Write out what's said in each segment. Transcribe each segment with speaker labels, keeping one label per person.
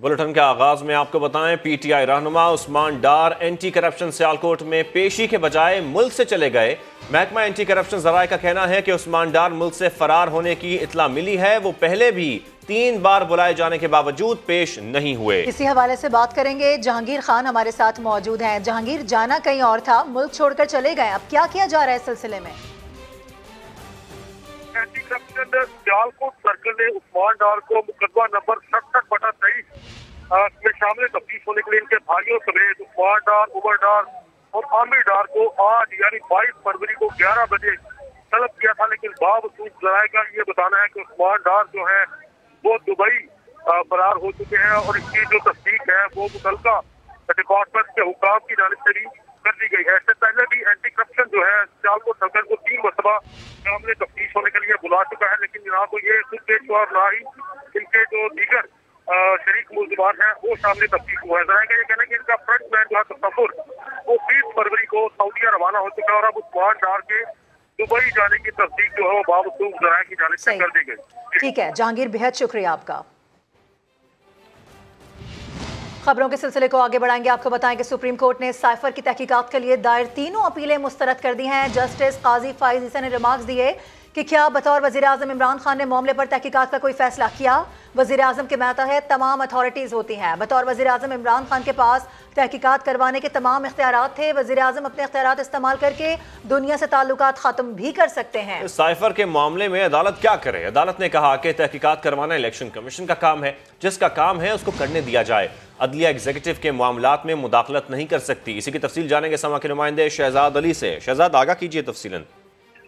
Speaker 1: Bulletin के आगाज में आपको बताएं, पीटीआई रहनुमा उस्मान डार एंटी करप्शन सियालकोट में पेशी के बजाय मुल्क से चले गए। महकमा एंटी करप्शन जराये का कहना है कि उस्मान डार मुल्क से फरार होने की इत्तला मिली है। वो पहले भी 3 बार बुलाए जाने के बावजूद पेश नहीं हुए।
Speaker 2: इसी हवाले से बात करेंगे, जहांगीर खान हमारे साथ मौजूद हैं। जहांगीर, जाना कहीं और था, मुल्क छोड़कर चले गए, अब क्या किया जा रहा है इस सिलसिले में?
Speaker 3: एंटी करप्शन सियालकोट सर्कल ने उस्मान डार को मुकदमा नंबर 67/23 में शामिल तफ्तीश होने के लिए इनके भाइयों समेत उस्मान डार, उमर डार और आमिर डार को आज यानी 22 फरवरी को 11 बजे तलब किया था, लेकिन बावजूद जराये का ये बताना है कि उस्मान डार जो है वो दुबई फरार हो चुके हैं और इसकी जो तस्दीक है वो मुतल्लिका डिपार्टमेंट के हुकाम की जानिब से भी कर दी गई है। इससे पहले भी एंटी करप्शन जो है सियालकोट सर्कल को 3 मरतबा सामने तफ्तीश होने के लिए बुला चुका है, लेकिन ना तो ये खुद पेश हुआ और ना ही इनके जो दीगर शरीक मुल्ज़िमान हैं वो सामने तफ्तीश हुआ है। जरा ये कहना है कि इनका फ्रंट मैन जो है तस्वुर वो 20 फरवरी को सऊदीया रवाना हो चुका है और अब उस्मान डार के दुबई जाने की तस्दीक जो है वो बावजूद जराये की जानिब से कर दी गई।
Speaker 2: ठीक है जहांगीर, बेहद शुक्रिया आपका। खबरों के सिलसिले को आगे बढ़ाएंगे। आपको बताएं कि सुप्रीम कोर्ट ने साइफर की तहकीकात के लिए दायर तीनों अपीलें मुस्तरद कर दी हैं। जस्टिस काजी फाइज ईसा ने रिमार्क्स दिए कि क्या बतौर वज़ीर आज़म इमरान खान ने मामले पर तहकीकात का कोई फैसला किया? वज़ीर आज़म के मातहत तमाम अथॉरिटीज़ होती हैं। बतौर वज़ीर आज़म इमरान खान के पास तहकीकात करवाने के तमाम इख्तियारात थे। वज़ीर आज़म अपने इख्तियारात इस्तेमाल करके दुनिया से ताल्लुकात ख़त्म भी कर सकते हैं।
Speaker 1: साइफर के मामले में अदालत क्या करे? अदालत ने कहा कि तहकीकात करवाना इलेक्शन कमीशन का काम है, जिसका काम है उसको करने दिया जाए। अदलिया एग्जीक्यूटिव के मामलात में मुदाखलत नहीं कर सकती। इसी की तफसील जानेंगे समा के नुमाइंदे शहजाद अली से। शहजाद, आगाह कीजिए तफसीलन।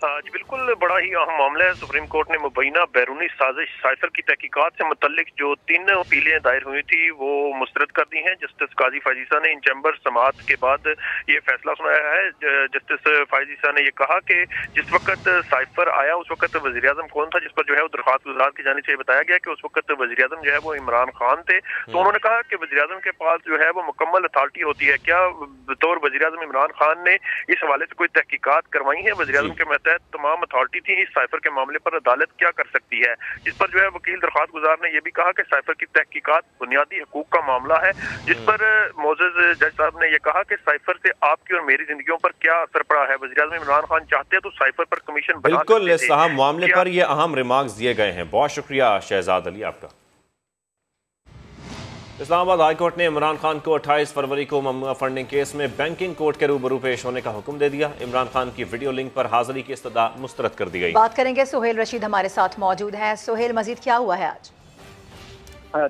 Speaker 4: जी बिल्कुल, बड़ा ही अहम मामला है। सुप्रीम कोर्ट ने मुबैना बैरूनी साजिश साइफर की तहकीकात से मुतल्लिक जो 3 अपीलें दायर हुई थी वो मुस्तरद कर दी हैं। जस्टिस काजी फाइज ईसा ने इन चैम्बर समाअत के बाद ये फैसला सुनाया है। जस्टिस फाइज ईसा ने ये कहा कि जिस वक्त साइफर आया उस वक्त वज़ीर आज़म कौन था, जिस पर जो है वो दरख्वास्त गुज़ार की जानिब से बताया गया कि उस वक्त वज़ीर आज़म जो है वो इमरान खान थे। तो उन्होंने कहा कि वज़ीर आज़म के पास जो है वो मुकम्मल अथॉरिटी होती है। क्या बतौर वज़ीर आज़म इमरान खान ने इस हवाले से कोई तहकीकात करवाई है? वज़ीर आज़म के तहत तमाम अथॉरिटी थी। इस साइफर के मामले पर अदालत क्या कर सकती है? इस पर जो है वकील दरख्वास्त गुजार ने यह भी कहा कि साइफर की तहकीकात बुनियादी हकूक का मामला है, जिस पर मोअज़्ज़ज़ जज साहब ने यह कहा कि साइफर से आपकी और मेरी जिंदगियों पर क्या असर पड़ा है। वज़ीर आज़म इमरान खान चाहते हैं तो साइफर पर कमीशन बना सकते थे।
Speaker 1: बिल्कुल, इस अहम मामले पर ये अहम रिमार्क्स दिए गए हैं। बहुत शुक्रिया शहजाद अली आपका। इस्लामाबाद हाई कोर्ट ने इमरान खान को 28 फरवरी को ममनुआ फंडिंग केस में बैंकिंग कोर्ट के रूबरू पेश होने का हुक्म दे दिया। इमरान खान की वीडियो लिंक पर हाजिरी की इस्तदा मुस्तरद कर दी गई।
Speaker 2: बात करेंगे, सुहेल रशीद हमारे साथ मौजूद हैं। सुहेल, मजीद क्या हुआ है आज?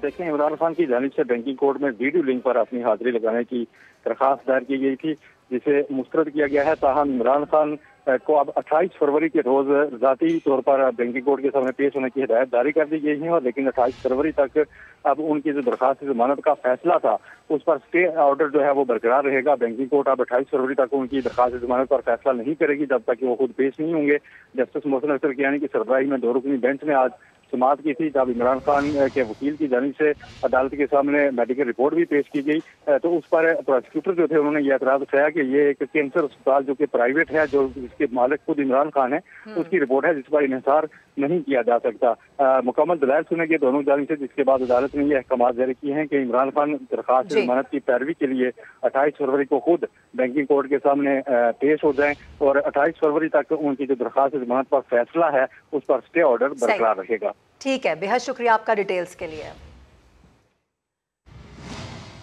Speaker 5: देखें, इमरान खान की जानिब से बैंकिंग कोर्ट में वीडियो लिंक पर अपनी हाजिरी लगाने की दरख्वास्त दायर की गई थी, जिसे मुस्तरद किया गया है। ताहम इमरान खान को अब 28 फरवरी के रोज जाती तौर पर बैंकिंग कोर्ट के सामने पेश होने की हिदायत जारी कर दी गई है, और लेकिन 28 फरवरी तक अब उनकी जो दरखास्त जमानत का फैसला था उस पर स्टे ऑर्डर जो है वो बरकरार रहेगा। बैंकिंग कोर्ट अब 28 फरवरी तक उनकी दरखास्त जमानत पर फैसला नहीं करेगी जब तक कि वो खुद पेश नहीं होंगे। जस्टिस मोहसिन अख्तर कियानी की सरबराही में 2 रुकनी बेंच ने आज समाअत की थी, जब इमरान खान के वकील की जानिब से अदालत के सामने मेडिकल रिपोर्ट भी पेश की गई। तो उस पर प्रोसिक्यूटर जो थे उन्होंने ये एतराज उठाया कि ये एक कैंसर अस्पताल जो कि प्राइवेट है, जो इसके मालिक खुद इमरान खान है, उसकी रिपोर्ट है, जिस पर इन्हिसार नहीं किया जा सकता। मुकम्मल दलाइल सुने गए दोनों जानिब से, जिसके बाद अदालत ने यह अहकामात जारी किए हैं कि इमरान खान दरखास्त जमानत की पैरवी के लिए 28 फरवरी को खुद बैंकिंग कोर्ट के सामने पेश हो जाएं, और 28 फरवरी तक उनकी जो दरखास्त जमानत पर फैसला है उस पर स्टे ऑर्डर बरकरार रहेगा।
Speaker 2: ठीक है, बेहद शुक्रिया आपका डिटेल्स के लिए।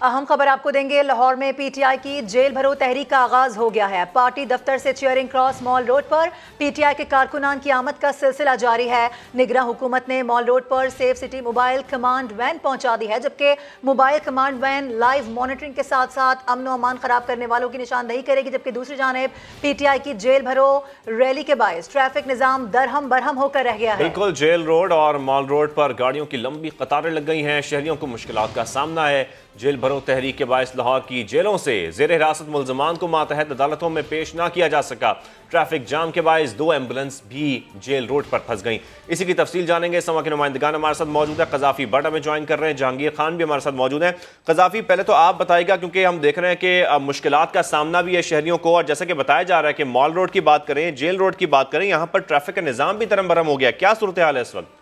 Speaker 2: अहम खबर आपको देंगे, लाहौर में पीटीआई की जेल भरो तहरीक का आगाज हो गया है। पार्टी दफ्तर से चेयरिंग क्रॉस मॉल रोड पर पीटीआई के कारकुनान की आमद का सिलसिला जारी है। निगरान हुकूमत ने मॉल रोड पर safe city mobile command van पहुंचा दी है, जबकि mobile command van live monitoring के साथ साथ अमन व अमान खराब करने वालों की निशानदेही करेगी। जबकि दूसरी जानिब पीटीआई की जेल भरो रैली के बायस ट्रैफिक निजाम दरहम बरहम होकर रह गया है।
Speaker 1: बिल्कुल, जेल रोड और मॉल रोड पर गाड़ियों की लंबी कतारें लग गई हैं। शहरियों को मुश्किलात का सामना है। जेल भरो तहरीक के बायस लाहौर की जेलों से जेर हिरासत मुल्ज़मान को मातहत अदालतों में पेश ना किया जा सका। ट्रैफिक जाम के बायस 2 एम्बुलेंस भी जेल रोड पर फंस गई। इसी की तफसील जानेंगे। समा के नुमाइंदगान हमारे साथ मौजूद है। कज़ाफी बाडा में ज्वाइन कर रहे हैं, जहांगीर खान भी हमारे साथ मौजूद हैं। कज़ाफी, पहले तो आप बताइएगा, क्योंकि हम देख रहे हैं कि मुश्किलात का सामना भी है शहरियों को, और जैसा कि बताया जा रहा है कि मॉल रोड की बात करें, जेल रोड की बात करें, यहाँ पर ट्रैफिक का निजाम भी तरम बरम हो गया। क्या सूरत हाल है इस वक्त?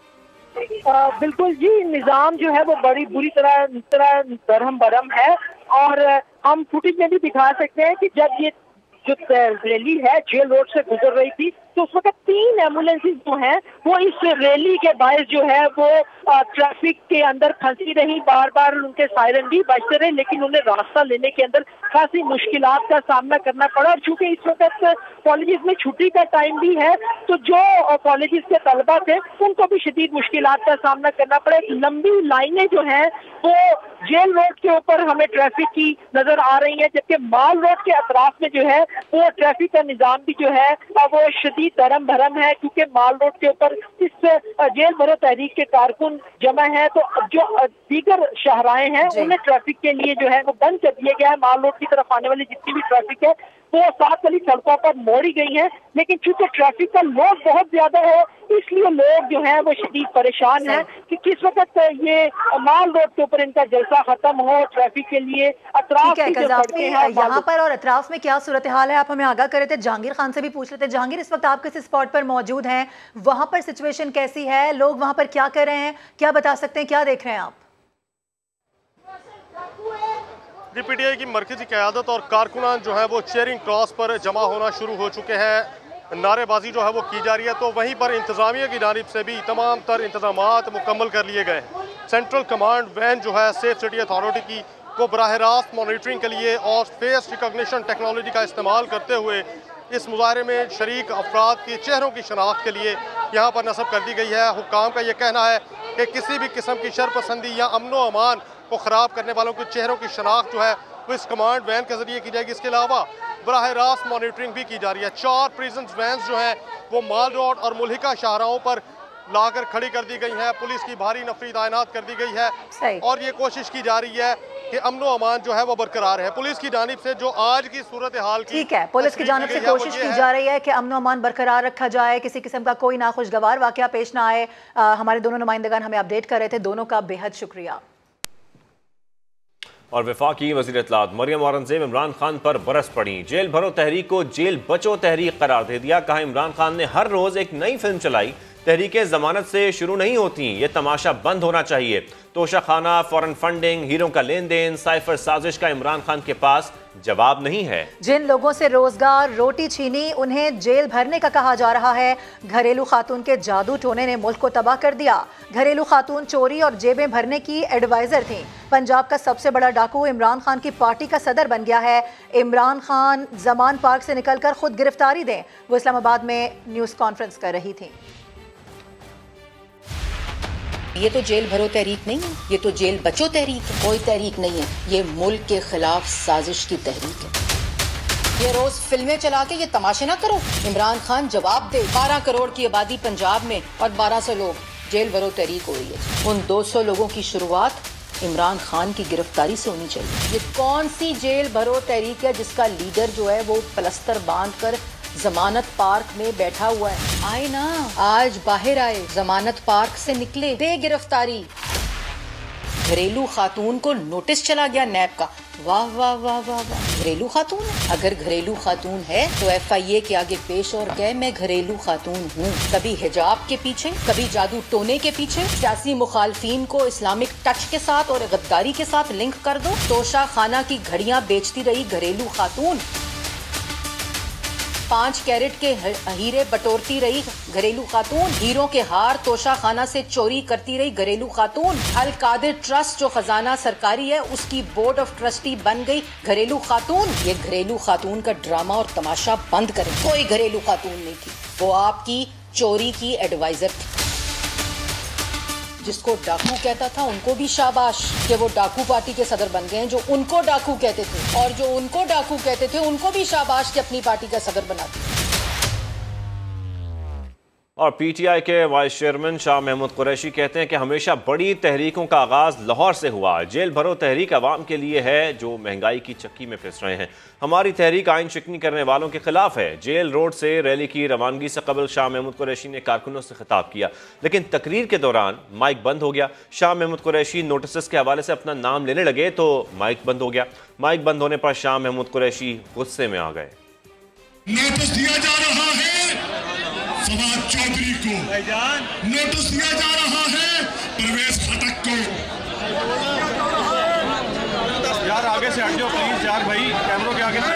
Speaker 6: बिल्कुल जी, निजाम जो है वो बड़ी बुरी तरह दरहम बरहम है। और हम फुटेज में भी दिखा सकते हैं कि जब ये जो रैली है जेल रोड से गुजर रही थी तो उस वक्त 3 एम्बुलेंसेज जो हैं वो इस रैली के बायस जो है वो ट्रैफिक के अंदर फंसी रही, बार बार उनके सायरन भी बजते रहे, लेकिन उन्हें रास्ता लेने के अंदर खासी मुश्किलात का सामना करना पड़ा। और चूंकि इस वक्त कॉलेजेस में छुट्टी का टाइम भी है तो जो कॉलेजेस के तलबा थे उनको भी शदीद मुश्किलात का सामना करना पड़ा। लंबी लाइनें जो हैं वो जेल रोड के ऊपर हमें ट्रैफिक की नजर आ रही है, जबकि माल रोड के अतराफ में जो है वो ट्रैफिक का निजाम भी जो है वो शदीद धर्म भरम है, क्योंकि माल रोड के ऊपर इस जेल भरो तहरीक के कारकुन जमा है। तो जो दीगर शाहराएं हैं उन्हें ट्रैफिक के लिए जो है वो बंद कर दिया गया है। माल रोड की तरफ आने वाली जितनी भी ट्रैफिक है वो 7 वाली सड़कों पर मोड़ी गई है, लेकिन चूंकि ट्रैफिक का लोड बहुत ज्यादा है इसलिए लोग जो है वो शदीद परेशान है कि किस वक्त ये माल रोड के ऊपर इनका जलसा खत्म हो। ट्रैफिक के लिए अतराफ
Speaker 2: यहाँ पर और अतराफ में क्या सूरत हाल है, आप हमें आगाह कर रहे थे। जहांगीर खान से भी पूछ रहे थे। जहांगीर, इस वक्त आप किस स्पॉट पर मौजूद हैं, वहाँ पर सिचुएशन कैसी है, लोग वहाँ पर क्या कर रहे हैं, क्या बता सकते हैं, क्या देख रहे हैं आप?
Speaker 7: पीटीआई की मरकजी क़यादत और कारकुनान जो है वो चेयरिंग क्रॉस पर जमा होना शुरू हो चुके हैं। नारेबाजी जो है वो की जा रही है, तो वहीं पर इंतज़ामिया की जानिब से भी तमाम तर इंतजामात मुकम्मल कर लिए गए। सेंट्रल कमांड वैन जो है सेफ सिटी अथॉरिटी की को बराह रास्त मॉनिटरिंग के लिए और फेस रिकॉग्निशन टेक्नोलॉजी का इस्तेमाल करते हुए इस मुजाहरे में शरीक अफराद की चेहरों की शनाख्त के लिए यहाँ पर नस्ब कर दी गई है। हुक्काम का ये कहना है कि किसी भी किस्म की शरपसंदी या अमनो अमान को ख़राब करने वालों के चेहरों की शनाख्त जो है वो इस कमांड वैन के जरिए की जाएगी। इसके अलावा बराह रास्त मॉनिटरिंग भी की जा रही है। 4 प्रिजन वैन जो हैं वो माल रोड और मुल्हिका शाहराहों पर लाकर खड़ी कर दी गई हैं। पुलिस की भारी नफरी तैनात कर दी गई है और ये कोशिश की जा रही है कि अमनो अमान जो है वो बरकरार है। पुलिस की जानिब से जो आज की सूरत हाल की
Speaker 2: ठीक है, पुलिस की जानिब से कोशिश की जा रही है कि अमनो अमान बरकरार रखा जाए, किसी किस्म का कोई नाखुशगवार वाकया पेश ना आए। हमारे दोनों नुमाइंदगान हमें अपडेट कर रहे थे, दोनों का बेहद शुक्रिया।
Speaker 1: और वफाकी वज़ीर इत्तलात मरियम औरंगज़ेब इमरान खान पर बरस पड़ी। जेल भरो तहरीक को जेल बचो तहरीक करार दे दिया। कहा इमरान खान ने हर रोज़ एक नई फिल्म चलाई, तहरीकें ज़मानत से शुरू नहीं होती, ये तमाशा बंद होना चाहिए। तोशा खाना, फॉरेन फंडिंग, हीरों का लेन देन, साइफर साजिश का इमरान खान के पास जवाब नहीं है।
Speaker 2: जिन लोगों से रोजगार रोटी छीनी उन्हें जेल भरने का कहा जा रहा है। घरेलू खातून के जादू टोने ने मुल्क को तबाह कर दिया। घरेलू खातून चोरी और जेबें भरने की एडवाइजर थी। पंजाब का सबसे बड़ा डाकू इमरान खान की पार्टी का सदर बन गया है। इमरान खान जमान पार्क से निकलकर खुद गिरफ्तारी दें। वो इस्लामाबाद में न्यूज़ कॉन्फ्रेंस कर रही थी।
Speaker 8: ये तो जेल भरो तहरीक नहीं है, ये तो जेल बचो तहरीक है। कोई तहरीक नहीं है, ये मुल्क के खिलाफ साजिश की तहरीक है। ये रोज फिल्में चला के ये तमाशे ना करो। इमरान खान जवाब दे। 12 करोड़ की आबादी पंजाब में और 1200 लोग, जेल भरो तहरीक हो रही है। उन 200 लोगों की शुरुआत इमरान खान की गिरफ्तारी से होनी चाहिए। ये कौन सी जेल भरो तहरीक है जिसका लीडर जो है वो प्लस्तर बांध कर जमानत पार्क में बैठा हुआ है? आए ना, आज बाहर आए, जमानत पार्क से निकले, दे गिरफ्तारी। घरेलू खातून को नोटिस चला गया नैब का। वाह वाह वाह वाह वाह, घरेलू खातून है। अगर घरेलू खातून है तो FIA के आगे पेश और कहे मैं घरेलू खातून हूँ। कभी हिजाब के पीछे, कभी जादू टोने के पीछे, सियासी मुखालफीन को इस्लामिक टच के साथ और गद्दारी के साथ लिंक कर दो। तोशा खाना की घड़ियां बेचती रही घरेलू खातून, 5 कैरेट के हीरे बटोरती रही घरेलू खातून, हीरों के हार तोशा खाना से चोरी करती रही घरेलू खातून, अल कादिर ट्रस्ट जो खजाना सरकारी है उसकी बोर्ड ऑफ ट्रस्टी बन गई घरेलू खातून। ये घरेलू खातून का ड्रामा और तमाशा बंद करें। कोई घरेलू खातून नहीं थी, वो आपकी चोरी की एडवाइजर थी। जिसको डाकू कहता था उनको भी शाबाश कि वो डाकू पार्टी के सदर बन गए हैं। जो उनको डाकू कहते थे और जो उनको डाकू कहते थे उनको भी शाबाश कि अपनी पार्टी का सदर बनाते।
Speaker 1: और PTI के वाइस चेयरमैन शाह महमूद कुरैशी कहते हैं कि हमेशा बड़ी तहरीकों का आगाज़ लाहौर से हुआ। जेल भरो तहरीक अवाम के लिए है जो महंगाई की चक्की में फिस रहे हैं। हमारी तहरीक आइन शिकनी करने वालों के खिलाफ है। जेल रोड से रैली की रवानगी से कबल शाह महमूद कुरैशी ने कारकुनों से खिताब किया, लेकिन तकरीर के दौरान माइक बंद हो गया। शाह महमूद कुरैशी नोटिस के हवाले से अपना नाम लेने लगे तो माइक बंद हो गया। माइक बंद होने पर शाह महमूद कुरैशी गुस्से में आ गए।
Speaker 9: नोटिस दिया जा रहा है फवाद चौधरी को, नोटिस दिया जा रहा है परवेज खटक को।
Speaker 7: यार आगे से हट जाओ प्लीज यार भाई, कैमरों के आगे से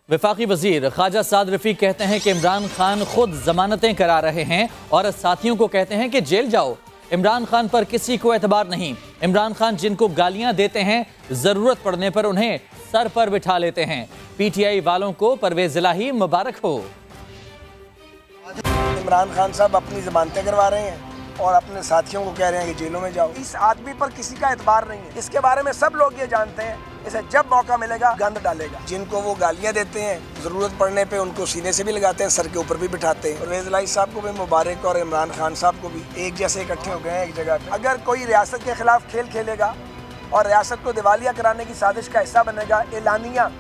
Speaker 10: वफाकी वजीर ख्वाजा साद रफीक कहते हैं कि इमरान खान खुद जमानतें करा रहे हैं और साथियों को कहते हैं कि जेल जाओ। इमरान खान पर किसी को एतबार नहीं। इमरान खान जिनको गालियां देते हैं जरूरत पड़ने पर उन्हें सर पर बिठा लेते हैं। पीटीआई वालों को परवेज इलाही मुबारक हो।
Speaker 11: इमरान खान साहब अपनी जमानतें करवा रहे हैं और अपने साथियों को कह रहे हैं कि जेलों में जाओ। इस आदमी पर किसी का एतबार नहीं है। इसके बारे में सब लोग ये जानते हैं, इसे जब मौका मिलेगा गंद डालेगा। जिनको वो गालियां देते हैं जरूरत पड़ने पे उनको सीने से भी लगाते हैं, सर के ऊपर भी बिठाते हैं। परवेज इलाही साहब को भी मुबारक और इमरान खान साहब को भी एक जैसे इकट्ठे हो गए हैं एक जगह पे। अगर कोई रियासत के खिलाफ खेल खेलेगा और रियासत को दिवालिया कराने की साजिश का हिस्सा बनेगा एलानिया,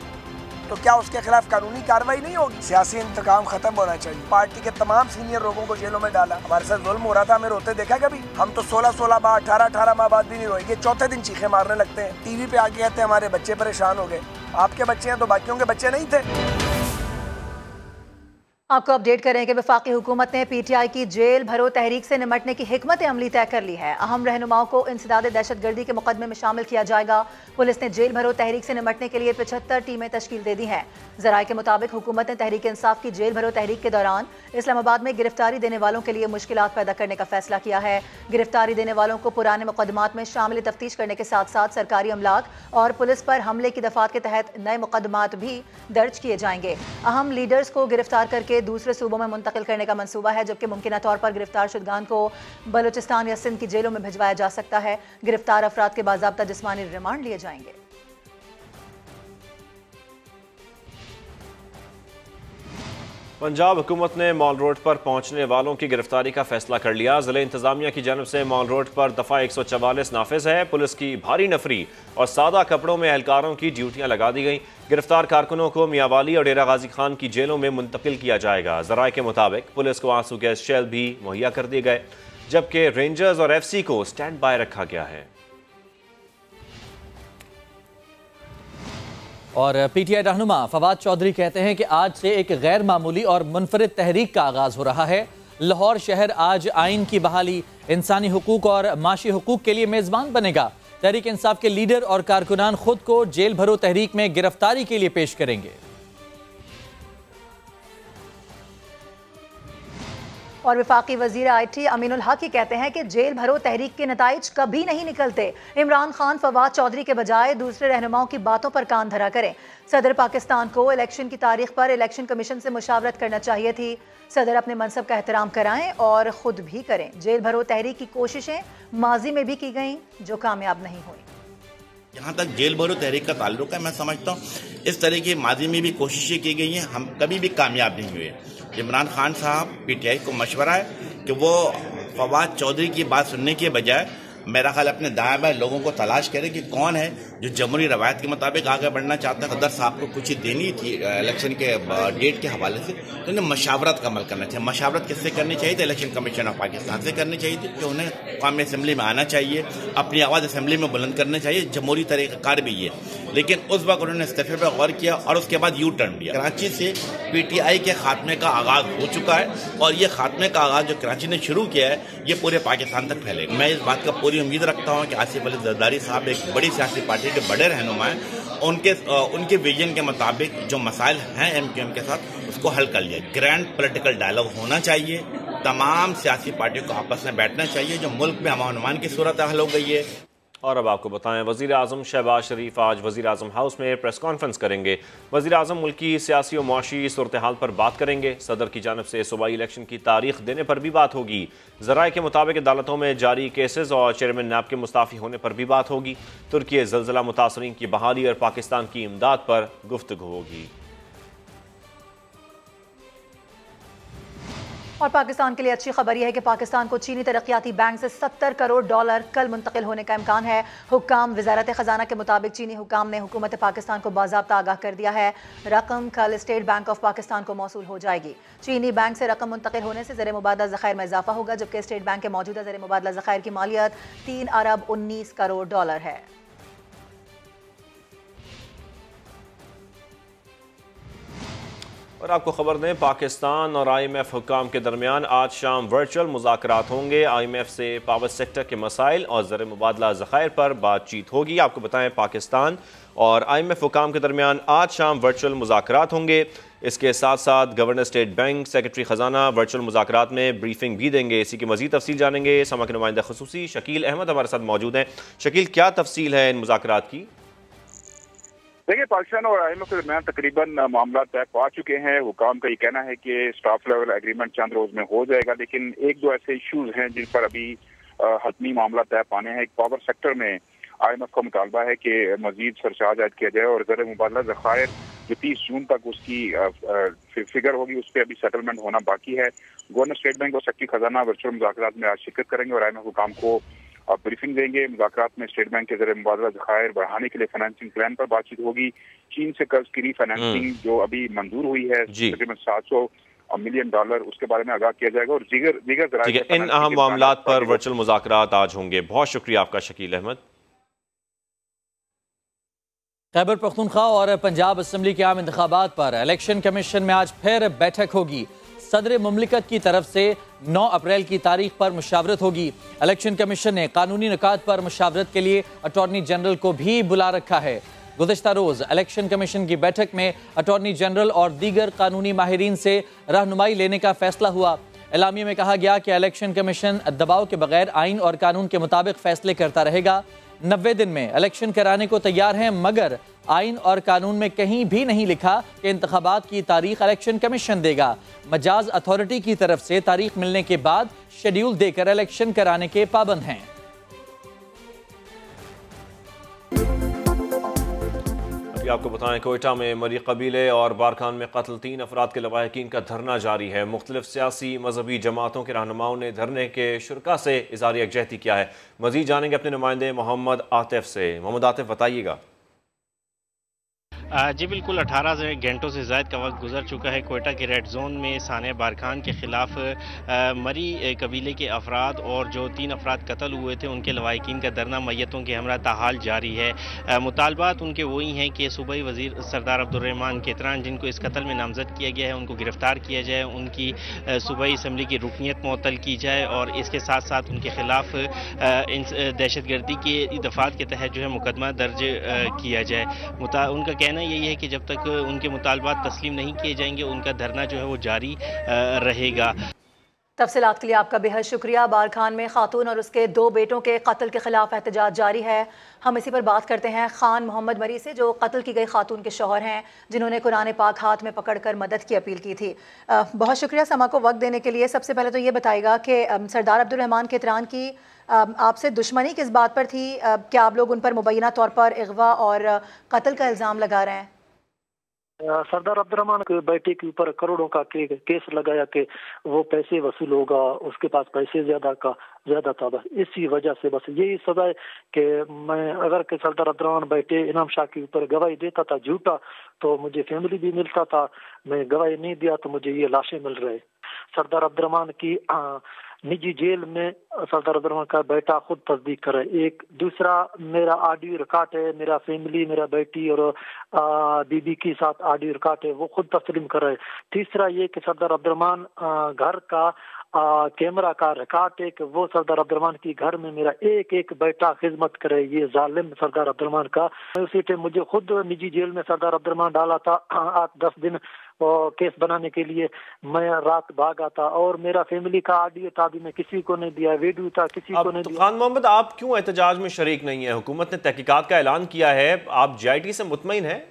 Speaker 11: तो क्या उसके खिलाफ कानूनी कार्रवाई नहीं होगी? सियासी इंतकाम खत्म होना चाहिए। पार्टी के तमाम सीनियर लोगों को जेलों में डाला। हमारे साथ जुल्म हो रहा था, हमें रोते देखा कभी? हम तो 16-16 माह 18-18 माह बाद भी नहीं रोए। ये चौथे दिन चीखे मारने लगते हैं, टीवी पे आके कहते हैं हमारे बच्चे परेशान हो गए। आपके बच्चे हैं तो बाकियों के बच्चे नहीं थे?
Speaker 2: आपको अपडेट करें कि वफाकी हुकूमत ने पीटीआई की जेल भरो तहरीक से निमटने की हिकमत अमली तय कर ली है। अहम रहनुमाओं को इंसदाद दहशतगर्दी के मुकदमे में शामिल किया जाएगा। पुलिस ने जेल भरो तहरीक से निमटने के लिए 75 टीमें तश्कील दे दी हैं। जराये के मुताबिक हुकूमत ने तहरीक इंसाफ की जेल भरो तहरीक के दौरान इस्लामाबाद में गिरफ्तारी देने वालों के लिए मुश्किलात पैदा करने का फैसला किया है। गिरफ्तारी देने वालों को पुराने मुकदमात में शामिल तफ्तीश करने के साथ साथ सरकारी अमलाक और पुलिस पर हमले की दफात के तहत नए मुकदमात भी दर्ज किए जाएंगे। अहम लीडर्स को गिरफ्तार करके दूसरे सूबों में मुंतकिल करने का मंसूबा है, जबकि मुमकिना तौर पर गिरफ्तार शुदगान को बलूचिस्तान या सिंध की जेलों में भिजवाया जा सकता है। गिरफ्तार अफराद के बाज़ाब्ता जिस्मानी रिमांड लिए जाएंगे।
Speaker 1: पंजाब हुकूमत ने मॉल रोड पर पहुंचने वालों की गिरफ्तारी का फैसला कर लिया। जिले इंतजामिया की जानब से मॉल रोड पर दफा 144 नाफिज है। पुलिस की भारी नफरी और सादा कपड़ों में एहलकारों की ड्यूटियां लगा दी गई। गिरफ्तार कारकुनों को मियांवाली और डेरा गाजी खान की जेलों में मुंतकिल किया जाएगा। जराये के मुताबिक पुलिस को आंसू गैस शेल भी मुहैया कर दिए गए, जबकि रेंजर्स और FC को स्टैंड बाय रखा गया है।
Speaker 10: और पीटीआई रहनुमा फवाद चौधरी कहते हैं कि आज से एक गैर मामूली और मुनफरिद तहरीक का आगाज हो रहा है। लाहौर शहर आज आइन की बहाली, इंसानी हुकूक और माशी हुकूक के लिए मेजबान बनेगा। तहरीक इंसाफ के लीडर और कारकुनान खुद को जेल भरो तहरीक में गिरफ्तारी के लिए पेश करेंगे।
Speaker 2: और वफाकी वजीर IT अमीनुल हक कहते हैं कि जेल भरो तहरीक के नताइज कभी नहीं निकलते। इमरान खान फवाद चौधरी के बजाय दूसरे रहनुमाओं की बातों पर कान धरा करें। सदर पाकिस्तान को इलेक्शन की तारीख पर इलेक्शन कमीशन से मुशावरत करना चाहिए थी। सदर अपने मनसब का एहतराम कराएं और खुद भी करें। जेल भरो तहरीक की कोशिशें माजी में भी की गईं जो कामयाब नहीं हुई।
Speaker 12: जहाँ तक जेल भरो तहरीक का ताल्लुक है, मैं समझता हूँ इस तरह की माजी में भी कोशिशें की गई हैं, हम कभी भी कामयाब नहीं हुए। इमरान खान साहब पीटीआई को मशवरा है कि वो फवाद चौधरी की बात सुनने के बजाय मेरा ख्याल अपने दाएं बाएं लोगों को तलाश करें कि कौन है जो जमहूरी रवायत के मुताबिक आगे बढ़ना चाहता है। सदर साहब को कुछ ही देनी थी इलेक्शन के डेट के हवाले से, तो उन्हें मशावरत का अमल करना चाहिए। मशावरत किससे करनी चाहिए थी? इलेक्शन कमीशन ऑफ पाकिस्तान से करनी चाहिए थी। कि उन्हें कौमी असम्बली में आना चाहिए, अपनी आवाज़ असम्बली में बुलंद करना चाहिए। जमहूरी तरीक़ाकार भी ये, लेकिन उस वक्त उन्होंने इस्तीफे पर गौर किया और उसके बाद यू टर्न दिया। कराची से पीटीआई के खात्मे का आगाज हो चुका है और ये खात्मे का आगाज जो कराची ने शुरू किया है ये पूरे पाकिस्तान तक फैलेगा। मैं इस बात का पूरी उम्मीद रखता हूँ कि आसिफ अली जरदारी साहब एक बड़ी सियासी पार्टी के बड़े रहनुमा हैं। उनके विजन के मुताबिक जो मसाइल हैं MQM के साथ उसको हल कर लिया। ग्रैंड पॉलिटिकल डायलॉग होना चाहिए, तमाम सियासी पार्टियों को आपस में बैठना चाहिए। जो मुल्क में अमान की सूरत हल हो गई है।
Speaker 1: और अब आपको बताएं, वज़ीर आज़म शहबाज शरीफ आज वज़ीर आज़म हाउस में प्रेस कॉन्फ्रेंस करेंगे। वज़ीर आज़म मुल्क की सियासी और मुआशी सूरत हाल पर बात करेंगे। सदर की जानब से सूबाई इलेक्शन की तारीख देने पर भी बात होगी। ज़राए के मुताबिक अदालतों में जारी केसेस और चेयरमैन नैब के मुस्ताफ़ी होने पर भी बात होगी। तुर्की ज़लज़ला मुतासरीन की बहाली और पाकिस्तान की इमदाद पर गुफ्तगू होगी।
Speaker 2: और पाकिस्तान के लिए अच्छी खबर यह है कि पाकिस्तान को चीनी तरक्याती बैंक से $70 करोड़ कल मुंतकिल होने का इम्कान है। हुक्काम वजारत खजाना के मुताबिक चीनी हुक्काम ने हुकूमत पाकिस्तान को बाज़ाब्ता आगाह कर दिया है। रकम कल स्टेट बैंक ऑफ पाकिस्तान को मौसूल हो जाएगी। चीनी बैंक से रकम मुंतकिल होने से ज़र मुबादला ज़खायर में इजाफा होगा, जबकि स्टेट बैंक के मौजूदा ज़र मुबादला ज़खायर की मालियत $3 अरब 19 करोड़ है।
Speaker 1: और आपको खबर दें, पाकिस्तान और IMF हुक्काम के दरमियान आज शाम वर्चुअल मुज़ाकरात होंगे। IMF से पावर सेक्टर के मसाइल और ज़र मुबादला ज़खायर पर बातचीत होगी। आपको बताएं, पाकिस्तान और IMF हुक्काम के दरमियान आज शाम वर्चुअल मुज़ाकरात होंगे। इसके साथ साथ गवर्नर स्टेट बैंक, सेक्रेटरी ख़जाना वर्चुअल मुज़ाकरात में ब्रीफिंग भी देंगे। इसी की मज़ीद तफसील जानेंगे। समा के नुमाइंदा ख़ुसूसी शकील अहमद हमारे साथ मौजूद हैं। शकील, क्या तफसील है इन मुज़ाकरात की?
Speaker 13: देखिए, पाकिस्तान और IMF के दरमियान तकरीबन मामला तय पा चुके हैं। हुकाम का ये कहना है कि स्टाफ लेवल एग्रीमेंट चंद रोज में हो जाएगा, लेकिन एक दो ऐसे इश्यूज हैं जिन पर अभी हतमी मामला तय पाने हैं। एक पावर सेक्टर में IMF का मुतालबा है कि मजीद सरचार्ज ऐड किया जाए और ज़र मुबादला ज़खायर जो 30 जून तक उसकी फिगर होगी उस पर अभी सेटलमेंट होना बाकी है। गवर्नर स्टेट बैंक और सेक्रेटरी खजाना वर्चुअल मुज़ाकरात में आज शिरकत करेंगे और IMF हुकाम को ब्रीफिंग देंगे। मुज़ाकरात में स्टेट बैंक के ज़र मुबादला ज़खायर बढ़ाने के लिए फाइनेंसिंग प्लान पर बातचीत होगी। चीन से कर्ज की रीफाइनेंसिंग जो अभी मंजूर हुई है तकरीबन $700 मिलियन, उसके बारे में आगाह किया जाएगा और दीगर
Speaker 1: इन अहम मामलात पर वर्चुअल मुज़ाकरात आज होंगे। बहुत शुक्रिया आपका शकील अहमद।
Speaker 10: खैबर पख्तूनख्वा और पंजाब असम्बली के आम इंतखाबात पर इलेक्शन कमीशन में आज फिर बैठक होगी। सदर मुमलिकत की तरफ से 9 अप्रैल की तारीख पर मुशावरत होगी। इलेक्शन कमीशन ने कानूनी निकात पर मुशावरत के लिए अटॉर्नी जनरल को भी बुला रखा है। गुज़श्ता रोज़ इलेक्शन कमीशन की बैठक में अटॉर्नी जनरल और दीगर कानूनी माहिरीन से रहनुमाई लेने का फैसला हुआ। एलामिया में कहा गया कि इलेक्शन कमीशन दबाव के बगैर आइन और कानून के मुताबिक फैसले करता रहेगा। 90 दिन में इलेक्शन कराने को तैयार हैं, मगर आइन और कानून में कहीं भी नहीं लिखा कि इंतखाबात की तारीख इलेक्शन कमीशन देगा। मजाज अथॉरिटी की तरफ से तारीख मिलने के बाद शेड्यूल देकर इलेक्शन कराने के पाबंद हैं।
Speaker 1: अभी आपको बताएं, कोयटा में मरी कबीले और बारखान में कत्ल 3 अफराद के लवाहिकीन का धरना जारी है। मुख्तलिफ सियासी मजहबी जमातों के रहनुमाओं ने धरने के शुरका से इज़हार यकजहती किया है। मजीद जानेंगे अपने नुमाइंदे मोहम्मद आतिफ से। मोहम्मद आतिफ, बताइएगा।
Speaker 14: जी बिल्कुल, 18 घंटों से ज़ायद का वक्त गुजर चुका है। कोयटा के रेड जोन में सानिया बारखान के खिलाफ मरी कबीले के अफराद और जो 3 अफराद कत्ल हुए थे उनके लवाहिकीन का धरना मैयतों के हमरा ताहाल जारी है। मुतालबात उनके वही हैं कि सूबाई वजीर सरदार अब्दुर्रहमान केतरान, जिनको इस कत्ल में नामजद किया गया है, उनको गिरफ्तार किया जाए, उनकी सूबाई असम्बली की रुकनीत मुअत्तल की जाए और इसके साथ साथ उनके खिलाफ दहशतगर्दी के दफात के तहत जो है मुकदमा दर्ज किया जाए। उनका कहना यही है कि जब तक उनके मुतालबात तस्लीम नहीं किए जाएंगे उनका धरना जो है वो जारी रहेगा।
Speaker 2: तफसीलात के लिए आपका बेहद शुक्रिया। बारखान में खातून और उसके 2 बेटों के कत्ल के खिलाफ एहतजाज जारी है। हम इसी पर बात करते हैं खान मोहम्मद मरी से, जो कत्ल की गई खातून के शौहर हैं, जिन्होंने कुरान पाक हाथ में पकड़कर मदद की अपील की थी। बहुत शुक्रिया समा को वक्त देने के लिए। सबसे पहले तो ये बताएगा कि सरदार अब्दुर्रहमान केतरान की आपसे दुश्मनी किस बात पर थी? क्या आप लोग उन पर मुबैना तौर पर अगवा और कत्ल का इल्ज़ाम लगा रहे हैं?
Speaker 15: सरदार अब्दुर्रहमान के बेटे के ऊपर करोड़ों का केस लगाया कि वो पैसे वसूल होगा, उसके पास पैसे ज्यादा था। बस इसी वजह से बस यही सजा है कि मैं अगर के सरदार अब्दुर्रहमान बेटे इनाम शाह के ऊपर गवाही देता था झूठा, तो मुझे फैमिली भी मिलता था। मैं गवाही नहीं दिया तो मुझे ये लाशें मिल रहे। सरदार अब्दुर्रहमान की निजी जेल में सरदार अब्दुर्रहमान का बेटा खुद तस्दीक करे। एक दूसरा मेरा ऑडियो रिकॉर्ड है, मेरा फैमिली, मेरा बेटी और बीबी के साथ ऑडियो रिकॉर्ड है, वो खुद तस्लीम कर रहे। तीसरा ये कि सरदार अब्दुर्रहमान घर का कैमरा का रिकॉर्ड है कि वो सरदार अब्दुर्रहमान की घर में मेरा एक बेटा खिदमत करे। ये जालिम सरदार अब्दुर्रहमान का। उसी टाइम मुझे खुद निजी जेल में सरदार अब्दुर्रहमान डाला था 8-10 दिन केस बनाने के लिए। मैं रात भागा था और मेरा फैमिली का ऑडियो था भी मैं किसी को नहीं दिया, वीडियो था किसी को नहीं दिया।
Speaker 1: खान मोहम्मद, आप क्यों एहतजाज में शरीक नहीं है? हुकूमत ने तहकीकात का ऐलान किया है, आप JIT से मुतमईन हैं?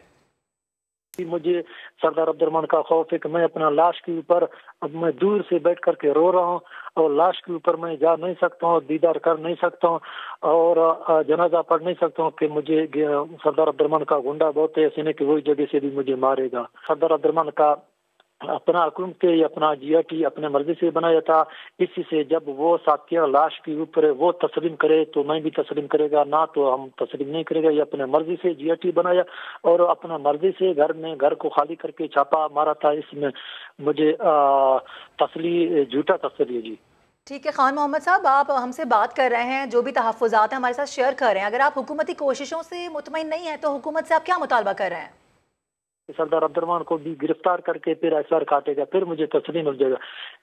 Speaker 15: मुझे सरदार अब्दुर्रहमान का खौफ है कि मैं अपना लाश के ऊपर अब मैं दूर से बैठ करके रो रहा हूँ और लाश के ऊपर मैं जा नहीं सकता हूँ, दीदार कर नहीं सकता हूँ और जनाजा पढ़ नहीं सकता हूँ कि मुझे सरदार अब्दुर्रहमान का गुंडा बहुत है, ऐसे नहीं कि वही जगह से भी मुझे मारेगा। सरदार अब्दुर्रहमान का अपना हुक्म के अपना GRT अपने मर्जी से बनाया था। इसी से जब वो साथिया लाश के ऊपर वो तस्लीम करे तो मैं भी तस्लीम करेगा, ना तो हम तस्लीम नहीं करेगा। ये अपने मर्जी से GRT बनाया और अपना मर्जी से घर को खाली करके छापा मारा था। इसमें मुझे झूठा तसली है जी।
Speaker 2: ठीक है खान मोहम्मद साहब, आप हमसे बात कर रहे हैं, जो भी तहफ़्फ़ुज़ात हैं हमारे साथ शेयर कर रहे हैं। अगर आप हुकूमती कोशिशों से मुतमईन नहीं है तो हुकूमत से आप क्या मुतालबा कर रहे हैं?
Speaker 15: सरदार अब्दुर्रहमान को भी गिरफ्तार करके फिर SR काटेगा, फिर मुझे तस्लीम मिल जाएगा।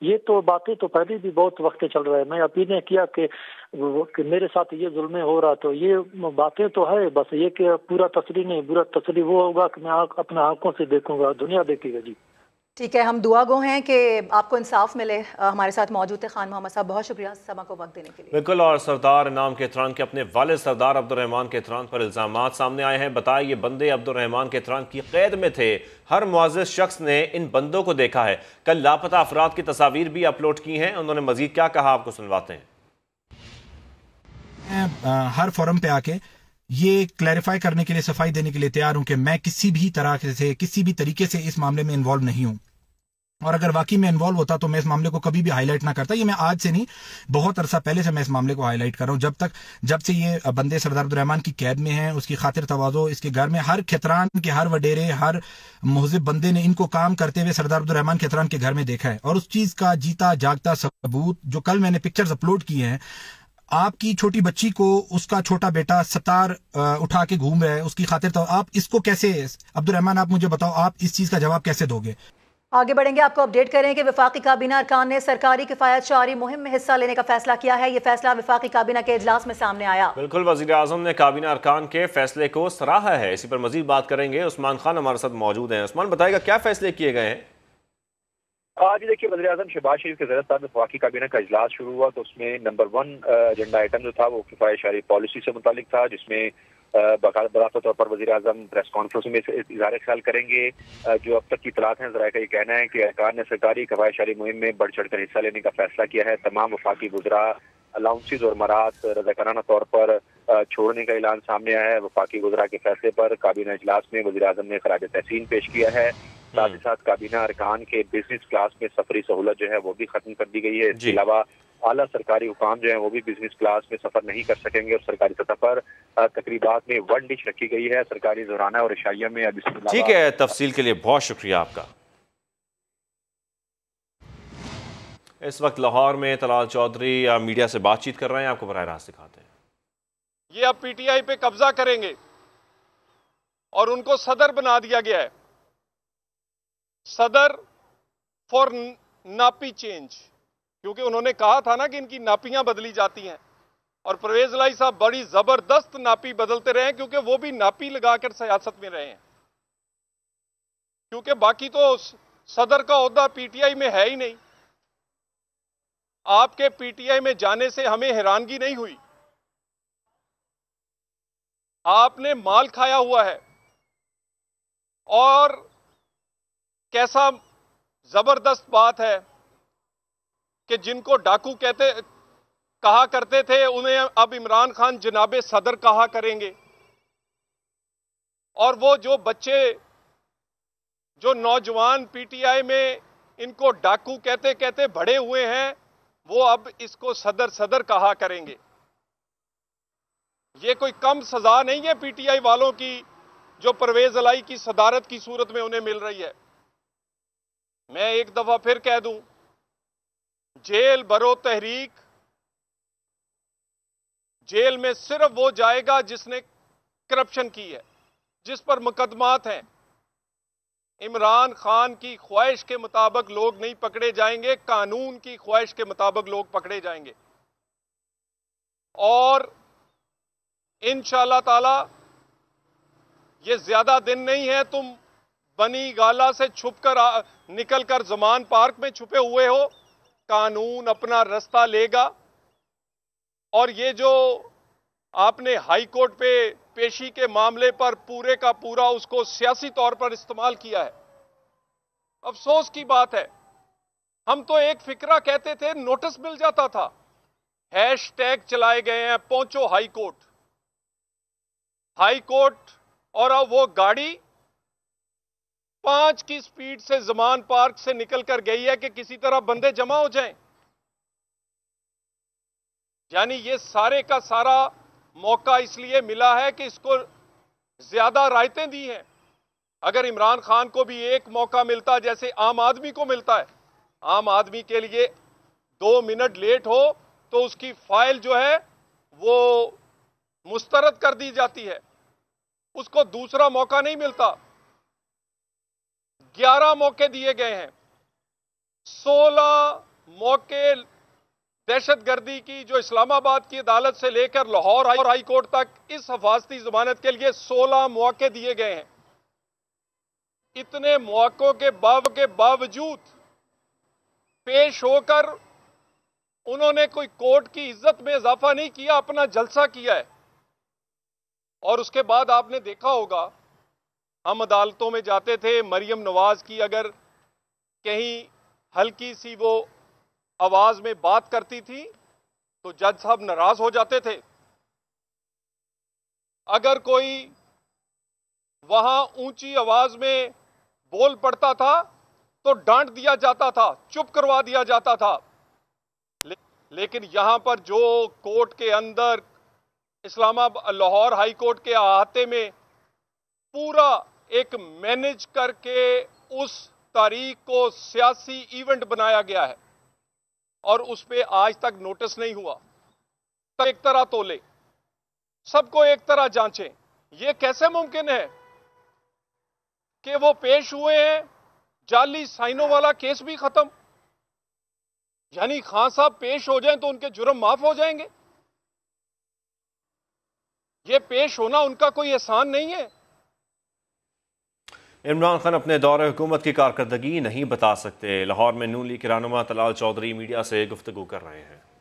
Speaker 15: ये तो बातें तो पहले भी बहुत वक्त चल रहा है। मैं अपील किया कि मेरे साथ ये जुल्म हो रहा, तो ये बातें तो है, बस ये कि पूरा तस्लीम नहीं, पूरा तस्लीम वो होगा कि मैं अपना आंखों से देखूंगा, दुनिया देखेगा जी।
Speaker 2: ठीक है, हम दुआ गो हैं कि आपको इंसाफ मिले। हमारे साथ मौजूद थे खान मोहम्मद साहब, बहुत शुक्रिया समा को वक्त देने के लिए।
Speaker 1: बिल्कुल, और सरदार इनाम केतरान के अपने वालिद सरदार अब्दुर्रहमान केतरान पर इल्जामात सामने आए हैं। बताया ये बंदे अब्दुर्रहमान केतरान की कैद में थे। हर मुअज़्ज़िज़ शख्स ने इन बंदों को देखा है। कल लापता अफराद की तस्वीर भी अपलोड की हैं। उन्होंने मजीद क्या कहा आपको सुनवाते हैं।
Speaker 16: हर फोरम पे आके ये क्लैरिफाई करने के लिए, सफाई देने के लिए तैयार हूं कि मैं किसी भी तरह से, किसी भी तरीके से इस मामले में इन्वॉल्व नहीं हूं, और अगर वाकई में इन्वॉल्व होता तो मैं इस मामले को कभी भी हाईलाइट ना करता। ये मैं आज से नहीं, बहुत अरसा पहले से मैं इस मामले को हाईलाइट कर रहा हूं। जब से ये बंदे सरदार अब्दुर्रहमान की कैद में हैं, उसकी खातिर तवाज़ो इसके घर में हर खतरान के, हर वडेरे, हर मुहज़िब बंदे ने इनको काम करते हुए सरदार अब्दुर्रहमान खतरान के घर में देखा है। और उस चीज का जीता जागता सबूत जो कल मैंने पिक्चर्स अपलोड किए हैं, आपकी छोटी बच्ची को उसका छोटा बेटा सतार उठा के घूम रहा है उसकी खातिर, तो आप इसको कैसे, अब्दुर्रहमान आप मुझे बताओ, आप इस चीज का जवाब कैसे दोगे?
Speaker 2: आगे बढ़ेंगे, आपको अपडेट करें कि वफाकी काबीना अरकान ने सरकारी किफायतशारी मुहिम में हिस्सा लेने का फैसला किया है। ये फैसला वफाकी काबीना के इजलास में सामने आया। बिल्कुल, वज़ीर आज़म ने काबीना अरकान के फैसले को सराहा है। इसी पर मजीद बात करेंगे। उस्मान खान हमारे साथ मौजूद हैं। उस्मान, बताएगा क्या फैसले किए गए हैं?
Speaker 17: आज देखिए, वज़ीर आज़म शहबाज शरीफ के ज़रिए वफाकी काबीना का इजलास शुरू हुआ, तो उसमें नंबर 1 एजेंडा आइटम जो था वो किफायतशारी पॉलिसी से मुतालिक था, जिसमें बाकायदा तौर पर वज़ीर आज़म प्रेस कॉन्फ्रेंस में इज़हार ख्याल करेंगे। जो अब तक की इतलात हैं, ज़राए का ये कहना है कि अरकान ने सरकारी किफायतशारी मुहिम में बढ़ चढ़ कर हिस्सा लेने का फैसला किया है। तमाम वफाकी वज़रा अलाउंसेज और मरात रज़ाकाराना तौर पर छोड़ने का ऐलान सामने आया है। वफाकी वज़रा के फैसले पर काबीना इजलास में वज़ीर आज़म ने खराज तहसीन पेश किया है। साथ ही साथ काबीना अरकान के बिजनेस क्लास में सफरी सहूलत जो है वो भी खत्म कर दी गई है। इसके अलावा आला सरकारी हुकाम जो है वो भी बिजनेस क्लास में सफर नहीं कर सकेंगे, और सरकारी सतह पर तकरीबात में 1 डिश रखी गई है सरकारी ज़ोराना और इशाइया में। अब
Speaker 1: ठीक है, तफसील के लिए बहुत शुक्रिया आपका। इस वक्त लाहौर में तलाल चौधरी मीडिया से बातचीत कर रहे हैं, आपको बराह रास्त दिखाते हैं।
Speaker 18: ये अब PTI पे कब्जा करेंगे और उनको सदर बना दिया गया है, सदर फॉर नापी चेंज, क्योंकि उन्होंने कहा था ना कि इनकी नापियां बदली जाती हैं, और परवेज लाई साहब बड़ी जबरदस्त नापी बदलते रहे, क्योंकि वो भी नापी लगाकर सियासत में रहे हैं। क्योंकि बाकी तो सदर का ओहदा PTI में है ही नहीं। आपके PTI में जाने से हमें हैरानगी नहीं हुई, आपने माल खाया हुआ है, और कैसा जबरदस्त बात है कि जिनको डाकू कहा करते थे उन्हें अब इमरान खान जनाबे सदर कहा करेंगे, और वो जो बच्चे, जो नौजवान PTI में इनको डाकू कहते कहते बड़े हुए हैं, वो अब इसको सदर सदर कहा करेंगे। ये कोई कम सजा नहीं है PTI वालों की जो परवेज अलाई की सदारत की सूरत में उन्हें मिल रही है। मैं एक दफा फिर कह दूं, जेल भरो तहरीक, जेल में सिर्फ वो जाएगा जिसने करप्शन की है, जिस पर मुकदमात हैं। इमरान खान की ख्वाहिश के मुताबिक लोग नहीं पकड़े जाएंगे, कानून की ख्वाहिश के मुताबिक लोग पकड़े जाएंगे। और इंशाअल्लाह ताला ये ज्यादा दिन नहीं है, तुम बनी गाला से छुपकर निकलकर जमान पार्क में छुपे हुए हो, कानून अपना रास्ता लेगा। और ये जो आपने हाई कोर्ट पे पेशी के मामले पर पूरे का पूरा उसको सियासी तौर पर इस्तेमाल किया है, अफसोस की बात है। हम तो एक फिक्रा कहते थे, नोटिस मिल जाता था, हैशटैग चलाए गए हैं पहुंचो हाई कोर्ट, हाई कोर्ट, और अब वो गाड़ी 5 की स्पीड से ज़मान पार्क से निकल कर गई है कि किसी तरह बंदे जमा हो जाएं। यानी ये सारे का सारा मौका इसलिए मिला है कि इसको ज्यादा रायतें दी हैं। अगर इमरान खान को भी एक मौका मिलता जैसे आम आदमी को मिलता है, आम आदमी के लिए 2 मिनट लेट हो तो उसकी फाइल जो है वो मुस्तरद कर दी जाती है, उसको दूसरा मौका नहीं मिलता। 11 मौके दिए गए हैं, 16 मौके दहशतगर्दी की जो इस्लामाबाद की अदालत से लेकर लाहौर हाई कोर्ट तक इस हिफाजती जमानत के लिए 16 मौके दिए गए हैं। इतने मौकों के बावजूद पेश होकर उन्होंने कोई कोर्ट की इज्जत में इजाफा नहीं किया, अपना जलसा किया है। और उसके बाद आपने देखा होगा, हम अदालतों में जाते थे, मरियम नवाज की अगर कहीं हल्की सी वो आवाज में बात करती थी तो जज साहब नाराज हो जाते थे। अगर कोई वहां ऊंची आवाज में बोल पड़ता था तो डांट दिया जाता था, चुप करवा दिया जाता था। लेकिन यहां पर जो कोर्ट के अंदर इस्लामाबाद लाहौर हाई कोर्ट के अहाते में पूरा एक मैनेज करके उस तारीख को सियासी इवेंट बनाया गया है और उस पे आज तक नोटिस नहीं हुआ। तो एक तरह तोले, सबको एक तरह जांचें, ये कैसे मुमकिन है कि वो पेश हुए हैं, जाली साइनों वाला केस भी खत्म, यानी खान साहब पेश हो जाएं तो उनके जुर्म माफ हो जाएंगे। ये पेश होना उनका कोई एहसान नहीं है।
Speaker 1: इमरान खान अपने दौरे हुकूमत की कारकर्दगी नहीं बता सकते। लाहौर में नून लीग के रहनुमा तलाल चौधरी मीडिया से गुफ्तगू कर रहे हैं।